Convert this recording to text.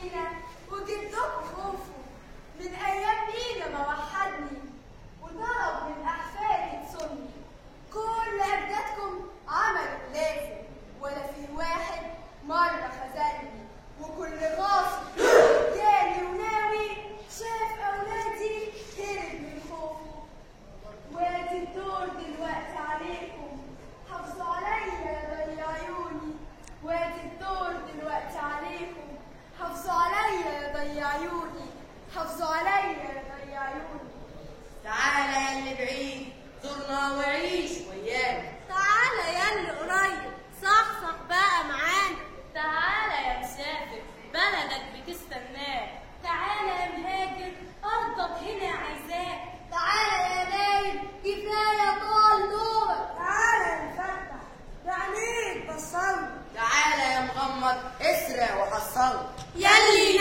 مينا وجدكم خوفو من أيام مينا ما وحدني وطلب من أحفادي تصوني. كل أجدادكم عملوا لازم ولا في واحد مرة خذلني، وكل غاصب جالي وناوي شاف أولادي هرب من خوفه. وادي الدور دلوقتي عليكم، حافظوا عليا يا ضي عيوني. وادي الدور دلوقتي عليكم، حافظوا عليا يا ضي عيوني. حافظوا عليا يا ضي عيوني. تعالى يا اللي بعيد زورنا وعيش ويانا. تعالى يا اللي قريب صحصح بقى معانا. تعالى يا مسافر بلدك بتستناك. تعالى يا مهاجر أرضك هنا عايزاك. تعالى يا نايم كفاية طال نورك. تعالى يا مفتح بعينيك بصلي. تعالى يا مغمض اسرع وحصل. يلي